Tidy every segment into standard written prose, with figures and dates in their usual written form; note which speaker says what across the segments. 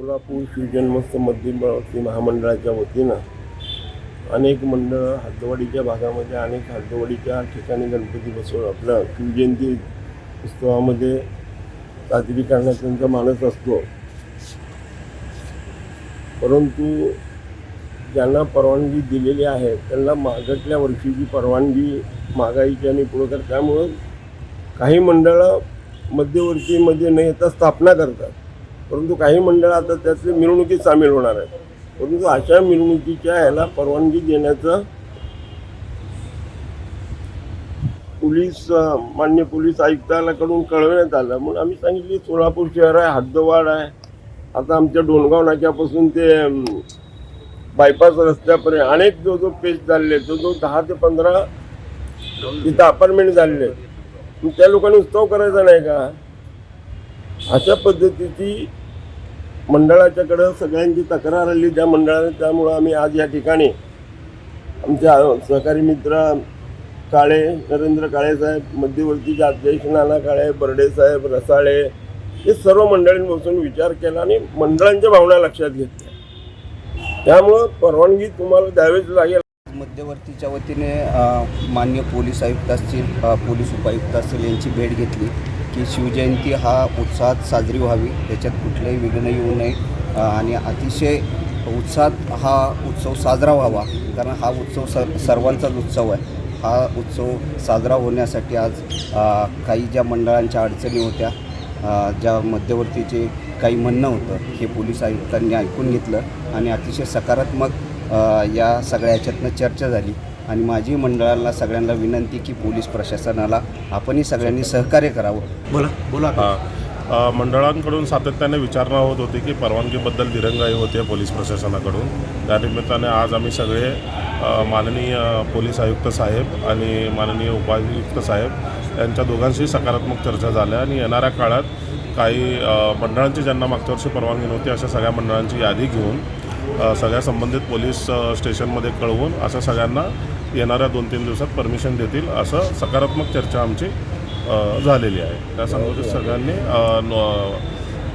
Speaker 1: सोलापूर शिवजन्मोत्सव मध्यवर्ती महामंडळाच्या वतीनं अनेक मंडळं हद्दवाडीच्या भागामध्ये अनेक हद्दवाडीच्या ठिकाणी गणपती आपलं शिवजयंती उत्सवामध्ये साजरी करण्याचा त्यांचा मानस असतो. परंतु ज्यांना परवानगी दिलेली आहे त्यांना मागच्या वर्षीची परवानगी मागायची आणि पुढे त्यामुळं काही मंडळं मध्यवर्तीमध्ये न येता स्थापना करतात, परंतु काही मंडळं आता त्याचे मिरवणुकीत सामील होणार आहेत. परंतु अशा मिरवणुकीच्या ह्याला परवानगी देण्याचं मान्य पोलीस आयुक्तांकडून कळवण्यात आलं. म्हणून आम्ही सांगितले सोलापूर शहर आहे, हद्दवाड आहे, आता आमच्या डोणगाव नाक्यापासून ते बायपास रस्त्यापर्यंत अनेक जो पेज झालेले जो 10 ते 15 तिथं अपार्टमेंट झालेले, त्या लोकांनी उत्सव करायचा नाही का? अशा पद्धतीची मंडळाच्याकडं सगळ्यांची तक्रार आली त्या मंडळाने. त्यामुळं आम्ही आज या ठिकाणी आमच्या सहकारी मित्र काळे, नरेंद्र काळे साहेब, मध्यवर्तीचे अध्यक्ष नाना काळे, बर्डे साहेब, रसाळे, हे सर्व मंडळींनी बसून विचार केला आणि मंडळांच्या भावना लक्षात घेतल्या. त्यामुळं परवानगी तुम्हाला द्यावीच लागेल.
Speaker 2: मध्यवर्तीच्या वतीने मान्य पोलीस आयुक्त असतील, पोलीस उपायुक्त असतील यांची भेट घेतली की शिवजयंती हा उत्साहात साजरी व्हावी, त्याच्यात कुठलेही विघ्न येऊ नये आणि अतिशय उत्साहात हा उत्सव साजरा व्हावा. कारण हा उत्सव सर्वांचाच उत्सव आहे. हा उत्सव साजरा होण्यासाठी आज काही ज्या मंडळांच्या अडचणी होत्या, ज्या मध्यवर्तीचे काही म्हणणं होतं, हे पोलीस आयुक्तांनी ऐकून घेतलं आणि अतिशय सकारात्मक या सगळ्या ह्याच्यातनं चर्चा झाली. आणि माझी मंडळाला सगळ्यांना विनंती की पोलीस प्रशासनाला आपणही सगळ्यांनी सहकार्य करावं.
Speaker 3: बोला. मंडळांकडून सातत्याने विचारणा होत होती की परवानगीबद्दल दिरंगाई होते पोलीस प्रशासनाकडून. त्या निमित्ताने आज आम्ही सगळे माननीय पोलीस आयुक्त साहेब आणि माननीय उपायुक्त साहेब यांच्या दोघांशी सकारात्मक चर्चा झाल्या आणि येणाऱ्या काळात काही मंडळांची ज्यांना मागच्या वर्षी परवानगी नव्हती अशा सगळ्या मंडळांची यादी घेऊन सगळ्या संबंधित पोलीस स्टेशनमध्ये कळवून असं सगळ्यांना येणाऱ्या 2-3 दिवसात परमिशन देतील असं सकारात्मक चर्चा आमची झालेली आहे. त्या संबंधित सगळ्यांनी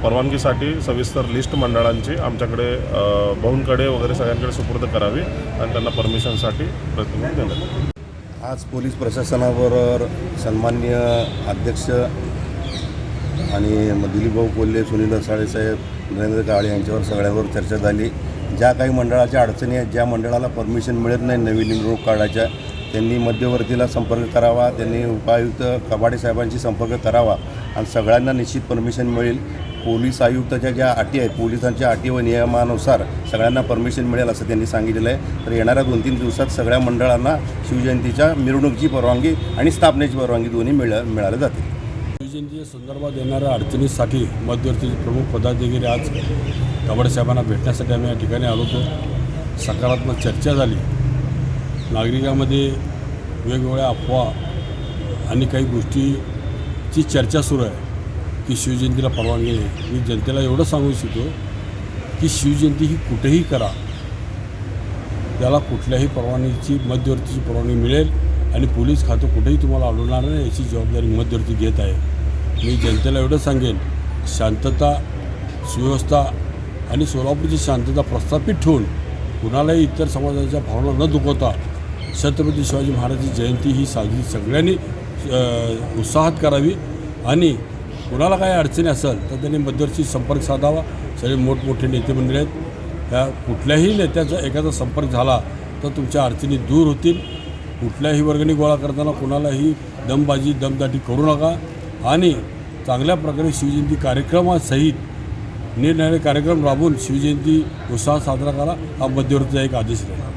Speaker 3: परवानगीसाठी सविस्तर लिस्ट मंडळांची आमच्याकडे भाऊंकडे वगैरे सगळ्यांकडे सुपूर्द करावी आणि त्यांना परमिशनसाठी प्रयत्न देण्यात.
Speaker 4: आज पोलीस प्रशासनाबरोबर सन्माननीय अध्यक्ष आणि दिलीपभाऊ कोल्हे, सुनील रसाळे साहेब, नरेंद्र काळे यांच्यावर सगळ्यावर चर्चा झाली. ज्या काही मंडळाच्या अडचणी आहेत, ज्या मंडळाला परमिशन मिळत नाही नवीन निवडणूक काढायच्या, त्यांनी मध्यवर्तीला संपर्क करावा, त्यांनी उपायुक्त कबाडे साहेबांशी संपर्क करावा आणि सगळ्यांना निश्चित परमिशन मिळेल. पोलीस आयुक्ताच्या ज्या अटी आहेत, पोलिसांच्या अटी व नियमानुसार सगळ्यांना परमिशन मिळेल असं त्यांनी सांगितलेलं आहे. तर येणाऱ्या 2-3 दिवसात सगळ्या मंडळांना शिवजयंतीच्या मिरवणुकीची परवानगी आणि स्थापनेची परवानगी दोन्ही मिळाले जाते.
Speaker 5: शिवजयंतीच्या संदर्भात येणाऱ्या अडचणीसाठी मध्यवर्तीचे प्रमुख पदाधिकारी आज कबाडे साहेबांना भेटण्यासाठी आम्ही या ठिकाणी आलो होतो. सकारात्मक चर्चा झाली. नागरिकांमध्ये वेगवेगळ्या अफवा आणि काही गोष्टीची चर्चा सुरू आहे की शिवजयंतीला परवानगी नाही. मी जनतेला एवढं सांगू इच्छितो की शिवजयंती ही कुठेही करा, त्याला कुठल्याही परवानगीची मध्यवर्तीची परवानगी मिळेल आणि पोलीस खातं कुठेही तुम्हाला अडवणार नाही याची जबाबदारी मध्यवर्ती घेत आहे. मी जनतेला एवढं सांगेन, शांतता, सुव्यवस्था आणि सोलापूरची शांतता प्रस्थापित ठेवून कुणालाही इतर समाजाच्या भावना न दुखवता छत्रपती शिवाजी महाराजांची जयंती ही साजरी सगळ्यांनी उत्साहात करावी आणि कुणाला काही अडचणी असेल तर त्यांनी मध्यवर्ती संपर्क साधावा. सगळे मोठमोठे नेते मंडळी आहेत, त्या कुठल्याही नेत्याचा एखादा संपर्क झाला तर तुमच्या अडचणी दूर होतील. कुठल्याही वर्गणी गोळा करताना कुणालाही दमबाजी दमदाटी करू नका आणि चांगल्या प्रकारे शिवजयंती कार्यक्रमासहित निरनिराळे कार्यक्रम राबवून शिवजयंती उत्साहात साजरा करा, हा मध्यवर्तीचा एक आदेश राहील.